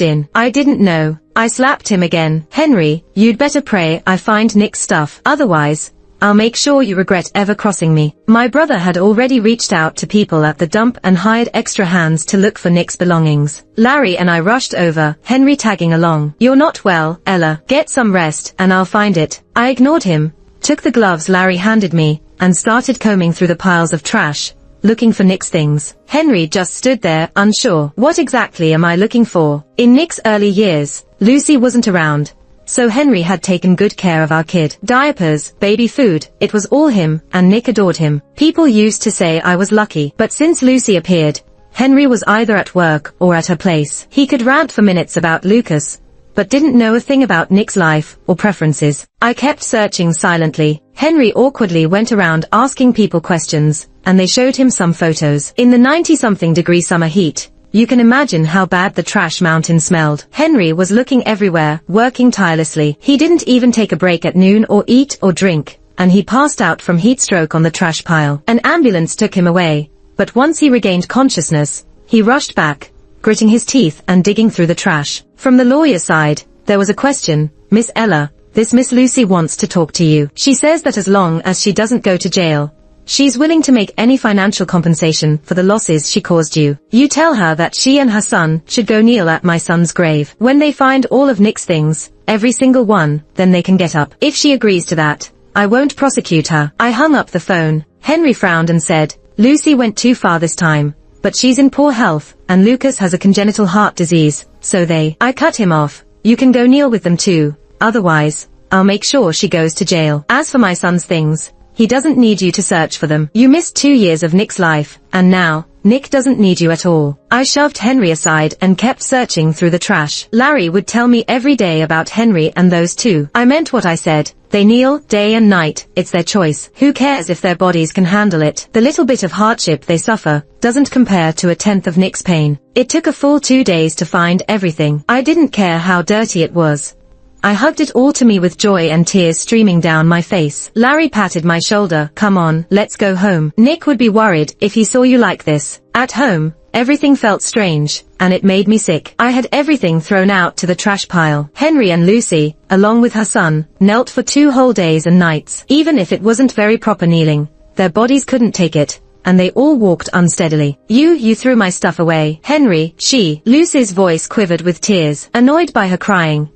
Speaker 1: in. I didn't know. I slapped him again. Henry, you'd better pray I find Nick's stuff. Otherwise, I'll make sure you regret ever crossing me. My brother had already reached out to people at the dump and hired extra hands to look for Nick's belongings. Larry and I rushed over, Henry tagging along. You're not well, Ella. Get some rest, and I'll find it. I ignored him, took the gloves Larry handed me, and started combing through the piles of trash, looking for Nick's things. Henry just stood there, unsure. What exactly am I looking for? In Nick's early years, Lucy wasn't around, so Henry had taken good care of our kid. Diapers, baby food, it was all him, and Nick adored him. People used to say I was lucky, but since Lucy appeared, Henry was either at work or at her place. He could rant for minutes about Lucas, but didn't know a thing about Nick's life or preferences. I kept searching silently. Henry awkwardly went around asking people questions, and they showed him some photos. In the 90-something degree summer heat, you can imagine how bad the trash mountain smelled. Henry was looking everywhere, working tirelessly. He didn't even take a break at noon or eat or drink, and he passed out from heat stroke on the trash pile. An ambulance took him away, but once he regained consciousness, he rushed back, gritting his teeth and digging through the trash. From the lawyer's side, there was a question. Miss Ella, this Miss Lucy wants to talk to you. She says that as long as she doesn't go to jail, she's willing to make any financial compensation for the losses she caused you. You tell her that she and her son should go kneel at my son's grave. When they find all of Nick's things, every single one, then they can get up. If she agrees to that, I won't prosecute her. I hung up the phone. Henry frowned and said, Lucy went too far this time, but she's in poor health, and Lucas has a congenital heart disease, so I cut him off. You can go kneel with them too, otherwise, I'll make sure she goes to jail. As for my son's things, he doesn't need you to search for them. You missed 2 years of Nick's life, and now, Nick doesn't need you at all. I shoved Henry aside and kept searching through the trash. Larry would tell me every day about Henry and those two. I meant what I said. They kneel, day and night, it's their choice. Who cares if their bodies can handle it? The little bit of hardship they suffer doesn't compare to 1/10 of Nick's pain. It took a full 2 days to find everything. I didn't care how dirty it was. I hugged it all to me with joy and tears streaming down my face. Larry patted my shoulder. Come on, let's go home. Nick would be worried if he saw you like this. At home, everything felt strange, and it made me sick. I had everything thrown out to the trash pile. Henry and Lucy, along with her son, knelt for 2 whole days and nights. Even if it wasn't very proper kneeling, their bodies couldn't take it, and they all walked unsteadily. You threw my stuff away. Henry, Lucy's voice quivered with tears. Annoyed by her crying,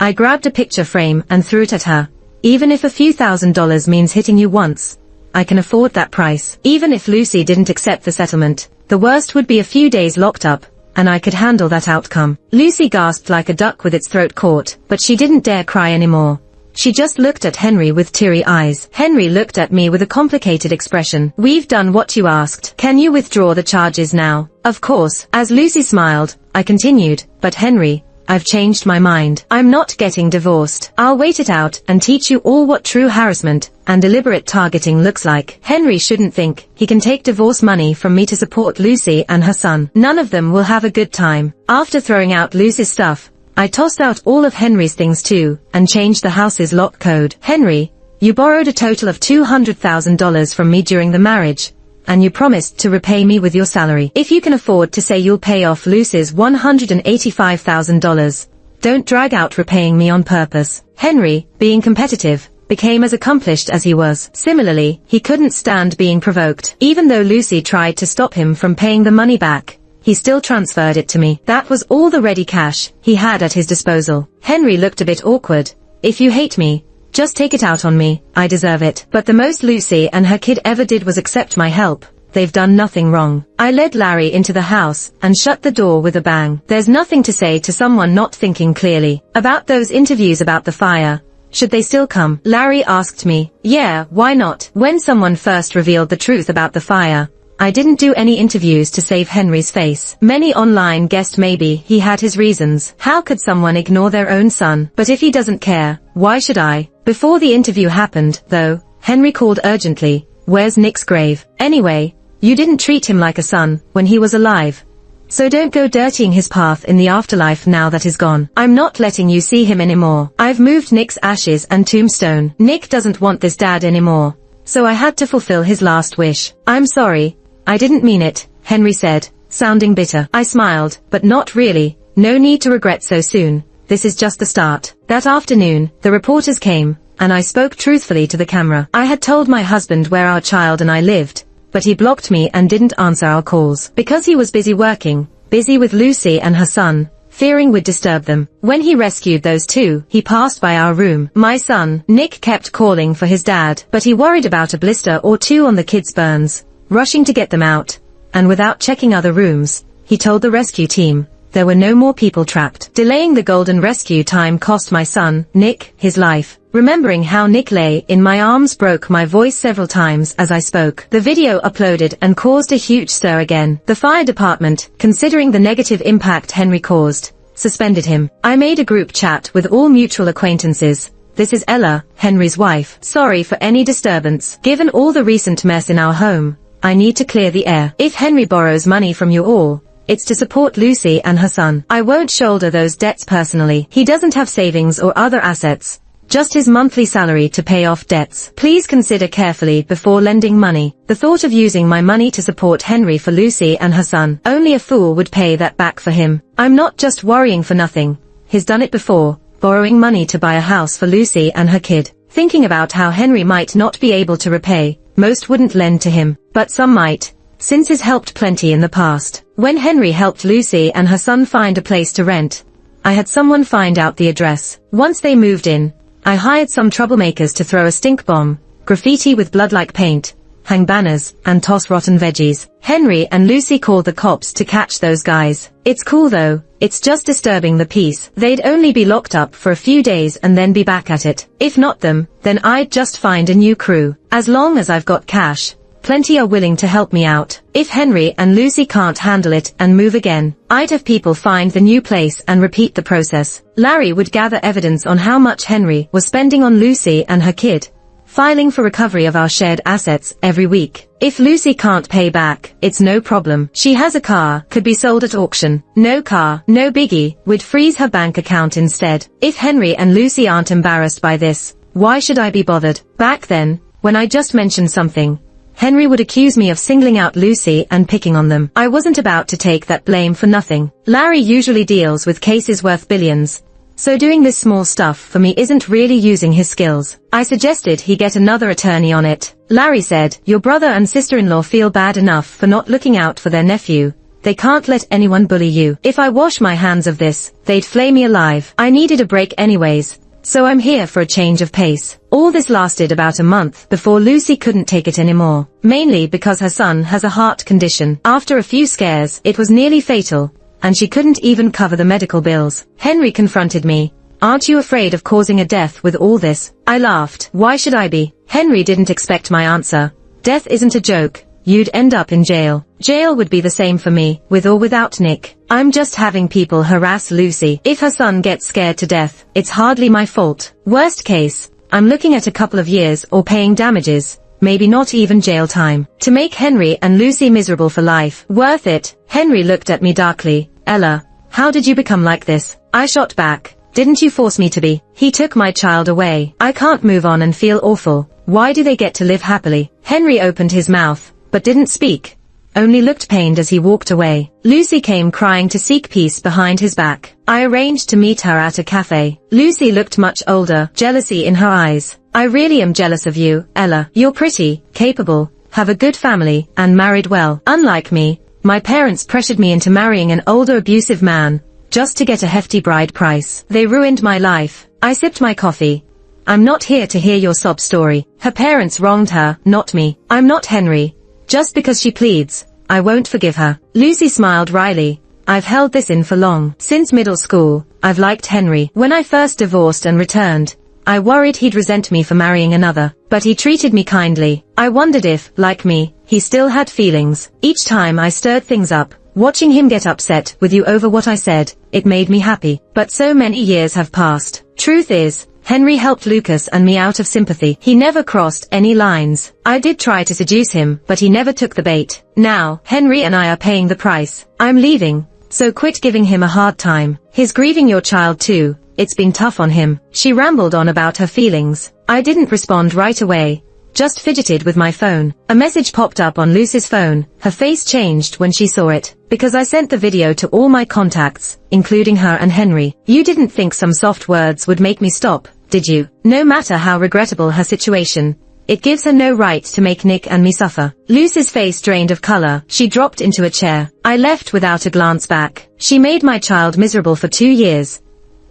Speaker 1: I grabbed a picture frame and threw it at her. Even if a few $1,000s means hitting you once, I can afford that price. Even if Lucy didn't accept the settlement, the worst would be a few days locked up, and I could handle that outcome. Lucy gasped like a duck with its throat caught, but she didn't dare cry anymore. She just looked at Henry with teary eyes. Henry looked at me with a complicated expression. We've done what you asked. Can you withdraw the charges now? Of course. As Lucy smiled, I continued, but Henry, I've changed my mind. I'm not getting divorced. I'll wait it out and teach you all what true harassment and deliberate targeting looks like. Henry shouldn't think he can take divorce money from me to support Lucy and her son. None of them will have a good time. After throwing out Lucy's stuff, I tossed out all of Henry's things too, and changed the house's lock code. Henry, you borrowed a total of $200,000 from me during the marriage, and you promised to repay me with your salary. If you can afford to say you'll pay off Lucy's $185,000, don't drag out repaying me on purpose. Henry, being competitive, became as accomplished as he was. Similarly, he couldn't stand being provoked. Even though Lucy tried to stop him from paying the money back, he still transferred it to me. That was all the ready cash he had at his disposal. Henry looked a bit awkward. If you hate me, just take it out on me. I deserve it. But the most Lucy and her kid ever did was accept my help. They've done nothing wrong. I led Larry into the house and shut the door with a bang. There's nothing to say to someone not thinking clearly. About those interviews about the fire, should they still come? Larry asked me. Yeah, why not? When someone first revealed the truth about the fire, I didn't do any interviews to save Henry's face. Many online guessed maybe he had his reasons. How could someone ignore their own son? But if he doesn't care, why should I? Before the interview happened, though, Henry called urgently. Where's Nick's grave? Anyway, you didn't treat him like a son when he was alive, so don't go dirtying his path in the afterlife now that he's gone. I'm not letting you see him anymore. I've moved Nick's ashes and tombstone. Nick doesn't want this dad anymore, so I had to fulfill his last wish. I'm sorry. I didn't mean it, Henry said, sounding bitter. I smiled, but not really. No need to regret so soon. This is just the start. That afternoon, the reporters came, and I spoke truthfully to the camera. I had told my husband where our child and I lived, but he blocked me and didn't answer our calls. Because he was busy working, busy with Lucy and her son, fearing we'd disturb them. When he rescued those two, he passed by our room. My son, Nick, kept calling for his dad, but he worried about a blister or two on the kids' burns, rushing to get them out, and without checking other rooms, he told the rescue team there were no more people trapped. Delaying the golden rescue time cost my son, Nick, his life. Remembering how Nick lay in my arms broke my voice several times as I spoke. The video uploaded and caused a huge stir again. The fire department, considering the negative impact Henry caused, suspended him. I made a group chat with all mutual acquaintances. This is Ella, Henry's wife. Sorry for any disturbance. Given all the recent mess in our home, I need to clear the air. If Henry borrows money from you all, it's to support Lucy and her son. I won't shoulder those debts personally. He doesn't have savings or other assets, just his monthly salary to pay off debts. Please consider carefully before lending money. The thought of using my money to support Henry for Lucy and her son. Only a fool would pay that back for him. I'm not just worrying for nothing. He's done it before, borrowing money to buy a house for Lucy and her kid. Thinking about how Henry might not be able to repay, most wouldn't lend to him, but some might, since he's helped plenty in the past. When Henry helped Lucy and her son find a place to rent, I had someone find out the address. Once they moved in, I hired some troublemakers to throw a stink bomb, graffiti with blood-like paint, hang banners, and toss rotten veggies. Henry and Lucy called the cops to catch those guys. It's cool though, it's just disturbing the peace. They'd only be locked up for a few days and then be back at it. If not them, then I'd just find a new crew. As long as I've got cash, plenty are willing to help me out. If Henry and Lucy can't handle it and move again, I'd have people find the new place and repeat the process. Larry would gather evidence on how much Henry was spending on Lucy and her kid, filing for recovery of our shared assets every week. If Lucy can't pay back, it's no problem. She has a car, could be sold at auction. No car, no biggie, we'd freeze her bank account instead. If Henry and Lucy aren't embarrassed by this, why should I be bothered? Back then, when I just mentioned something, Henry would accuse me of singling out Lucy and picking on them. I wasn't about to take that blame for nothing. Larry usually deals with cases worth billions, so doing this small stuff for me isn't really using his skills. I suggested he get another attorney on it. Larry said, your brother and sister-in-law feel bad enough for not looking out for their nephew. They can't let anyone bully you. If I wash my hands of this, they'd flay me alive. I needed a break anyways, so I'm here for a change of pace. All this lasted about a month before Lucy couldn't take it anymore, mainly because her son has a heart condition. After a few scares, it was nearly fatal, and she couldn't even cover the medical bills. Henry confronted me. Aren't you afraid of causing a death with all this? I laughed. Why should I be? Henry didn't expect my answer. Death isn't a joke. You'd end up in jail. Jail would be the same for me, with or without Nick. I'm just having people harass Lucy. If her son gets scared to death, it's hardly my fault. Worst case, I'm looking at a couple of years or paying damages, maybe not even jail time. To make Henry and Lucy miserable for life. Worth it. Henry looked at me darkly. Ella, how did you become like this? I shot back. Didn't you force me to be? He took my child away. I can't move on and feel awful. Why do they get to live happily? Henry opened his mouth, but didn't speak, only looked pained as he walked away. Lucy came crying to seek peace behind his back. I arranged to meet her at a cafe. Lucy looked much older, jealousy in her eyes. I really am jealous of you, Ella. You're pretty, capable, have a good family, and married well. Unlike me, my parents pressured me into marrying an older abusive man, just to get a hefty bride price. They ruined my life. I sipped my coffee. I'm not here to hear your sob story. Her parents wronged her, not me. I'm not Henry. Just because she pleads, I won't forgive her. Lucy smiled wryly. I've held this in for long. Since middle school, I've liked Henry. When I first divorced and returned, I worried he'd resent me for marrying another, but he treated me kindly. I wondered if, like me, he still had feelings. Each time I stirred things up, watching him get upset with you over what I said, it made me happy. But so many years have passed. Truth is, Henry helped Lucas and me out of sympathy. He never crossed any lines. I did try to seduce him, but he never took the bait. Now, Henry and I are paying the price. I'm leaving, so quit giving him a hard time. He's grieving your child too. It's been tough on him. She rambled on about her feelings. I didn't respond right away, just fidgeted with my phone. A message popped up on Lucy's phone. Her face changed when she saw it, because I sent the video to all my contacts, including her and Henry. You didn't think some soft words would make me stop, did you? No matter how regrettable her situation, it gives her no right to make Nick and me suffer. Lucy's face drained of color. She dropped into a chair. I left without a glance back. She made my child miserable for 2 years.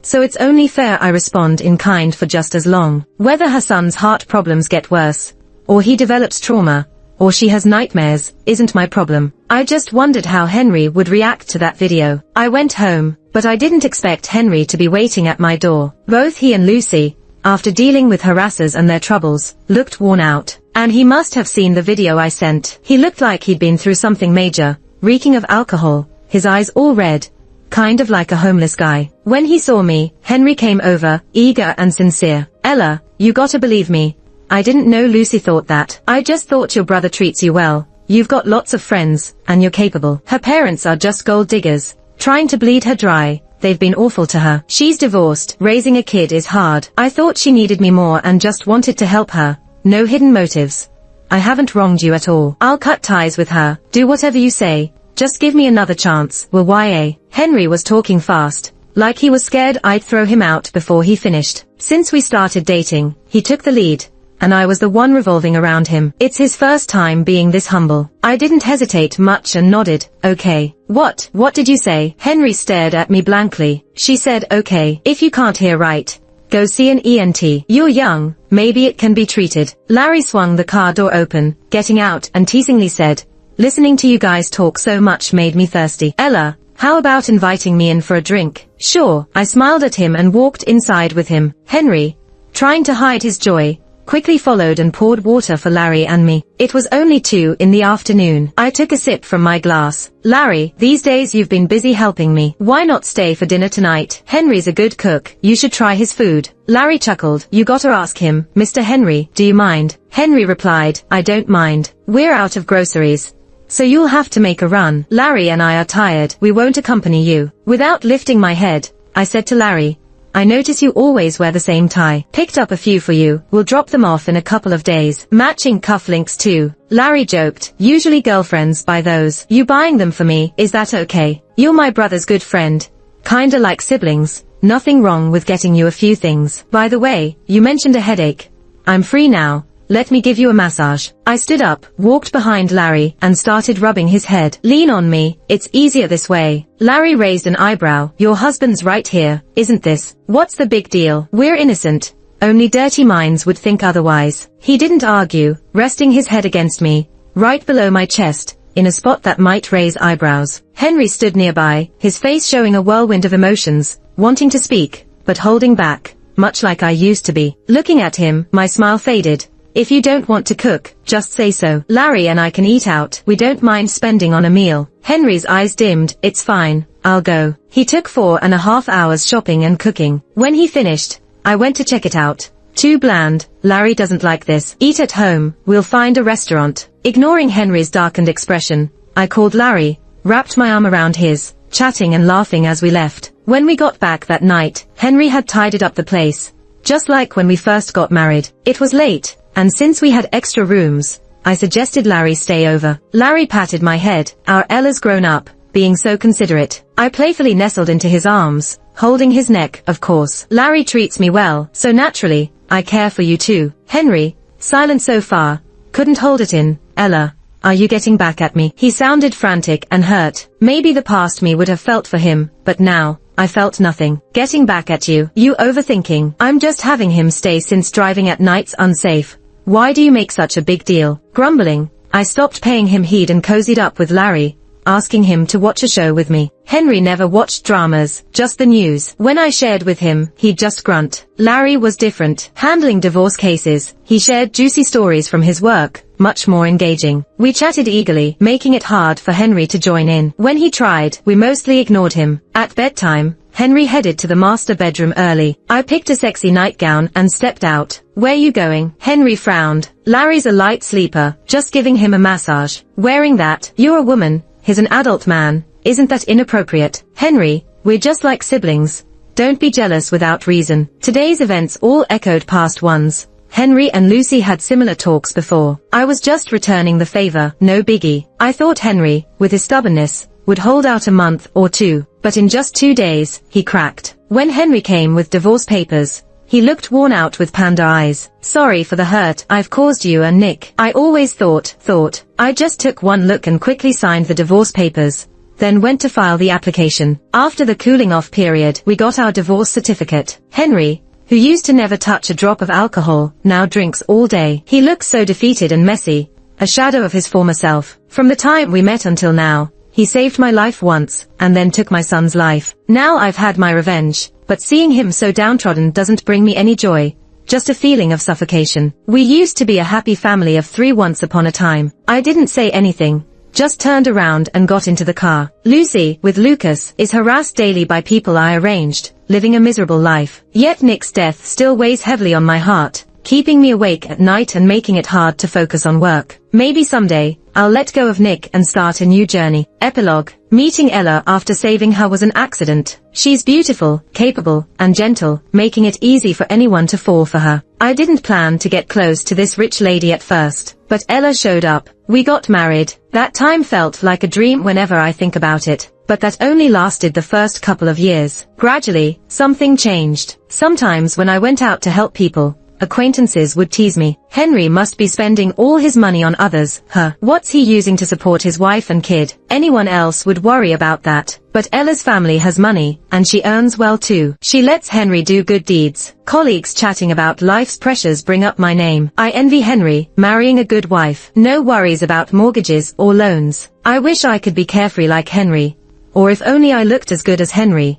Speaker 1: So it's only fair I respond in kind for just as long. Whether her son's heart problems get worse, or he develops trauma, or she has nightmares, isn't my problem. I just wondered how Henry would react to that video. I went home, but I didn't expect Henry to be waiting at my door. Both he and Lucy, after dealing with harassers and their troubles, looked worn out. And he must have seen the video I sent. He looked like he'd been through something major, reeking of alcohol, his eyes all red, kind of like a homeless guy. When he saw me, Henry came over, eager and sincere. Ella, you gotta believe me. I didn't know Lucy thought that. I just thought your brother treats you well. You've got lots of friends, and you're capable. Her parents are just gold diggers, trying to bleed her dry. They've been awful to her. She's divorced. Raising a kid is hard. I thought she needed me more and just wanted to help her. No hidden motives. I haven't wronged you at all. I'll cut ties with her. Do whatever you say. Just give me another chance. Will YA? Henry was talking fast, like he was scared I'd throw him out before he finished. Since we started dating, he took the lead, and I was the one revolving around him. It's his first time being this humble. I didn't hesitate much and nodded. Okay. What did you say? Henry stared at me blankly. She said, okay, if you can't hear right, go see an ENT. You're young, maybe it can be treated. Larry swung the car door open, getting out, and teasingly said, listening to you guys talk so much made me thirsty. Ella, how about inviting me in for a drink? Sure. I smiled at him and walked inside with him. Henry, trying to hide his joy, quickly followed and poured water for Larry and me. It was only 2 in the afternoon. I took a sip from my glass. Larry, these days you've been busy helping me. Why not stay for dinner tonight? Henry's a good cook. You should try his food. Larry chuckled. You gotta ask him. Mr. Henry, do you mind? Henry replied, I don't mind. We're out of groceries, so you'll have to make a run. Larry and I are tired. We won't accompany you. Without lifting my head, I said to Larry, I notice you always wear the same tie. Picked up a few for you. We'll drop them off in a couple of days. Matching cufflinks too. Larry joked. Usually girlfriends buy those. You buying them for me, is that okay? You're my brother's good friend. Kinda like siblings. Nothing wrong with getting you a few things. By the way, you mentioned a headache. I'm free now. Let me give you a massage. I stood up, walked behind Larry, and started rubbing his head. Lean on me, it's easier this way. Larry raised an eyebrow. Your husband's right here, isn't this? What's the big deal? We're innocent. Only dirty minds would think otherwise. He didn't argue, resting his head against me, right below my chest, in a spot that might raise eyebrows. Henry stood nearby, his face showing a whirlwind of emotions, wanting to speak, but holding back, much like I used to be. Looking at him, my smile faded. If you don't want to cook, just say so. Larry and I can eat out. We don't mind spending on a meal. Henry's eyes dimmed. It's fine. I'll go. He took 4.5 hours shopping and cooking. When he finished, I went to check it out. Too bland. Larry doesn't like this. Eat at home. We'll find a restaurant. Ignoring Henry's darkened expression, I called Larry, wrapped my arm around his, chatting and laughing as we left. When we got back that night, Henry had tidied up the place, just like when we first got married. It was late, and since we had extra rooms, I suggested Larry stay over. Larry patted my head. Our Ella's grown up, being so considerate. I playfully nestled into his arms, holding his neck, of course. Larry treats me well, so naturally, I care for you too. Henry, silent so far, couldn't hold it in. Ella, are you getting back at me? He sounded frantic and hurt. Maybe the past me would have felt for him, but now, I felt nothing. Getting back at you. You overthinking. I'm just having him stay since driving at night's unsafe. Why do you make such a big deal? Grumbling, I stopped paying him heed and cozied up with Larry, asking him to watch a show with me. Henry never watched dramas, just the news. When I shared with him, he'd just grunt. Larry was different. Handling divorce cases, he shared juicy stories from his work, much more engaging. We chatted eagerly, making it hard for Henry to join in. When he tried, we mostly ignored him. At bedtime, Henry headed to the master bedroom early. I picked a sexy nightgown and stepped out. Where you going? Henry frowned. Larry's a light sleeper, just giving him a massage. Wearing that? You're a woman, he's an adult man. Isn't that inappropriate? Henry, we're just like siblings. Don't be jealous without reason. Today's events all echoed past ones. Henry and Lucy had similar talks before. I was just returning the favor, no biggie. I thought Henry, with his stubbornness, would hold out a month or two, but in just 2 days, he cracked. When Henry came with divorce papers, He looked worn out with panda eyes. Sorry for the hurt I've caused you and Nick. I always thought. I just took one look and quickly signed the divorce papers, then went to file the application. After the cooling off period, we got our divorce certificate. Henry, who used to never touch a drop of alcohol, now drinks all day. He looks so defeated and messy, a shadow of his former self. From the time we met until now, he saved my life once, and then took my son's life. Now I've had my revenge, but seeing him so downtrodden doesn't bring me any joy, just a feeling of suffocation. We used to be a happy family of 3 once upon a time. I didn't say anything, just turned around and got into the car. Lucy, with Lucas, is harassed daily by people I arranged, living a miserable life. Yet Nick's death still weighs heavily on my heart, keeping me awake at night and making it hard to focus on work. Maybe someday, I'll let go of Nick and start a new journey. Epilogue. Meeting Ella after saving her was an accident. She's beautiful, capable, and gentle, making it easy for anyone to fall for her. I didn't plan to get close to this rich lady at first, but Ella showed up. We got married. That time felt like a dream whenever I think about it, but that only lasted the first couple of years. Gradually, something changed. Sometimes when I went out to help people, acquaintances would tease me. Henry must be spending all his money on others. What's he using to support his wife and kid? Anyone else would worry about that. But Ella's family has money, and she earns well too. She lets Henry do good deeds. Colleagues chatting about life's pressures bring up my name. I envy Henry, marrying a good wife. No worries about mortgages or loans. I wish I could be carefree like Henry. Or if only I looked as good as Henry,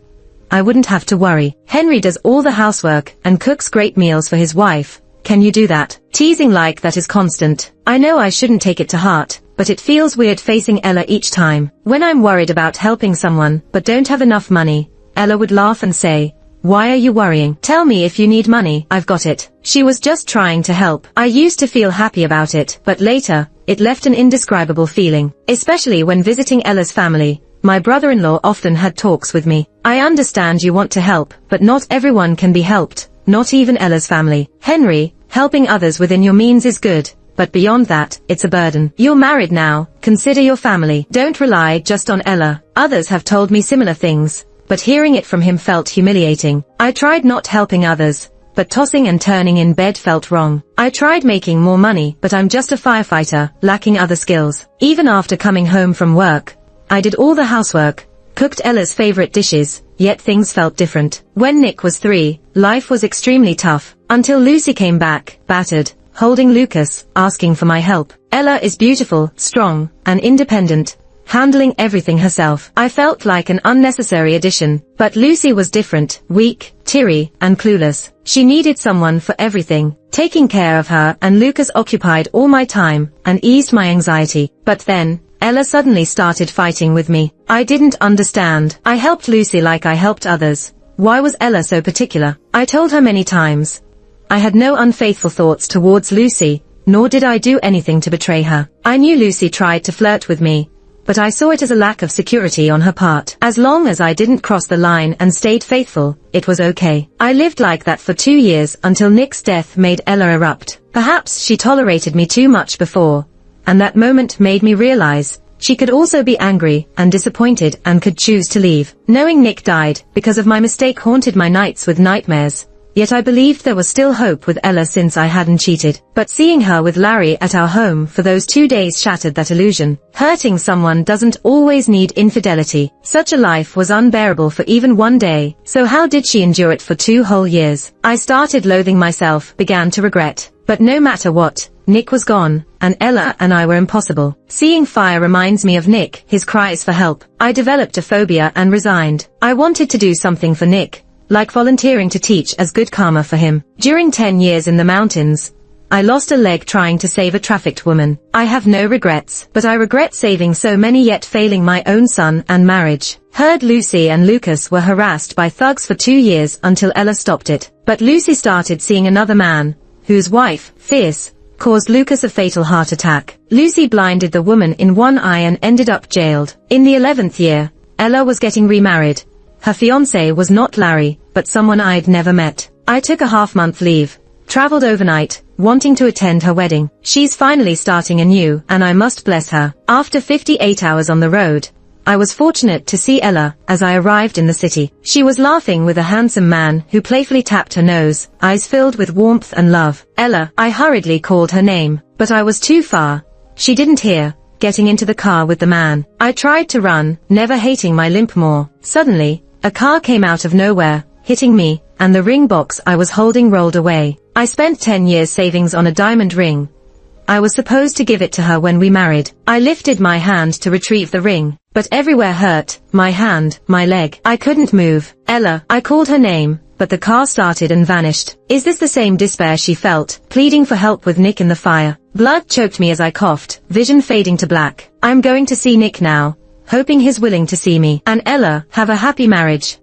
Speaker 1: I wouldn't have to worry. Henry does all the housework and cooks great meals for his wife. Can you do that? Teasing like that is constant. I know I shouldn't take it to heart, but it feels weird facing Ella each time. When I'm worried about helping someone but don't have enough money, Ella would laugh and say, "Why are you worrying? Tell me if you need money, I've got it." She was just trying to help. I used to feel happy about it, but later, it left an indescribable feeling. Especially when visiting Ella's family. My brother-in-law often had talks with me. I understand you want to help, but not everyone can be helped, not even Ella's family. Henry, helping others within your means is good, but beyond that, it's a burden. You're married now, consider your family. Don't rely just on Ella. Others have told me similar things, but hearing it from him felt humiliating. I tried not helping others, but tossing and turning in bed felt wrong. I tried making more money, but I'm just a firefighter, lacking other skills. Even after coming home from work, I did all the housework, cooked Ella's favorite dishes, yet things felt different. When Nick was 3, life was extremely tough, until Lucy came back, battered, holding Lucas, asking for my help. Ella is beautiful, strong, and independent, handling everything herself. I felt like an unnecessary addition, but Lucy was different, weak, teary, and clueless. She needed someone for everything. Taking care of her and Lucas occupied all my time, and eased my anxiety. But then, Ella suddenly started fighting with me. I didn't understand. I helped Lucy like I helped others. Why was Ella so particular? I told her many times. I had no unfaithful thoughts towards Lucy, nor did I do anything to betray her. I knew Lucy tried to flirt with me, but I saw it as a lack of security on her part. As long as I didn't cross the line and stayed faithful, it was okay. I lived like that for 2 years until Nick's death made Ella erupt. Perhaps she tolerated me too much before, and that moment made me realize she could also be angry and disappointed and could choose to leave. Knowing Nick died because of my mistake haunted my nights with nightmares, yet I believed there was still hope with Ella since I hadn't cheated. But seeing her with Larry at our home for those 2 days shattered that illusion. Hurting someone doesn't always need infidelity. Such a life was unbearable for even 1 day, so how did she endure it for 2 whole years? I started loathing myself, began to regret. But no matter what, Nick was gone, and Ella and I were impossible. Seeing fire reminds me of Nick, his cries for help. I developed a phobia and resigned. I wanted to do something for Nick, like volunteering to teach as good karma for him. During 10 years in the mountains, I lost a leg trying to save a trafficked woman. I have no regrets, but I regret saving so many yet failing my own son and marriage. Heard Lucy and Lucas were harassed by thugs for 2 years until Ella stopped it. But Lucy started seeing another man, whose wife, fierce, caused Lucas a fatal heart attack. Lucy blinded the woman in one eye and ended up jailed. In the 11th year, Ella was getting remarried. Her fiancé was not Larry, but someone I'd never met. I took a half-month leave, traveled overnight, wanting to attend her wedding. She's finally starting anew, and I must bless her. After 58 hours on the road, I was fortunate to see Ella as I arrived in the city. She was laughing with a handsome man who playfully tapped her nose, eyes filled with warmth and love. Ella, I hurriedly called her name, but I was too far. She didn't hear, getting into the car with the man. I tried to run, never hating my limp more. Suddenly, a car came out of nowhere, hitting me, and the ring box I was holding rolled away. I spent 10 years savings on a diamond ring. I was supposed to give it to her when we married. I lifted my hand to retrieve the ring, but everywhere hurt, my hand, my leg. I couldn't move. Ella, I called her name, but the car started and vanished. Is this the same despair she felt, pleading for help with Nick in the fire? Blood choked me as I coughed, vision fading to black. I'm going to see Nick now, hoping he's willing to see me. And Ella, have a happy marriage.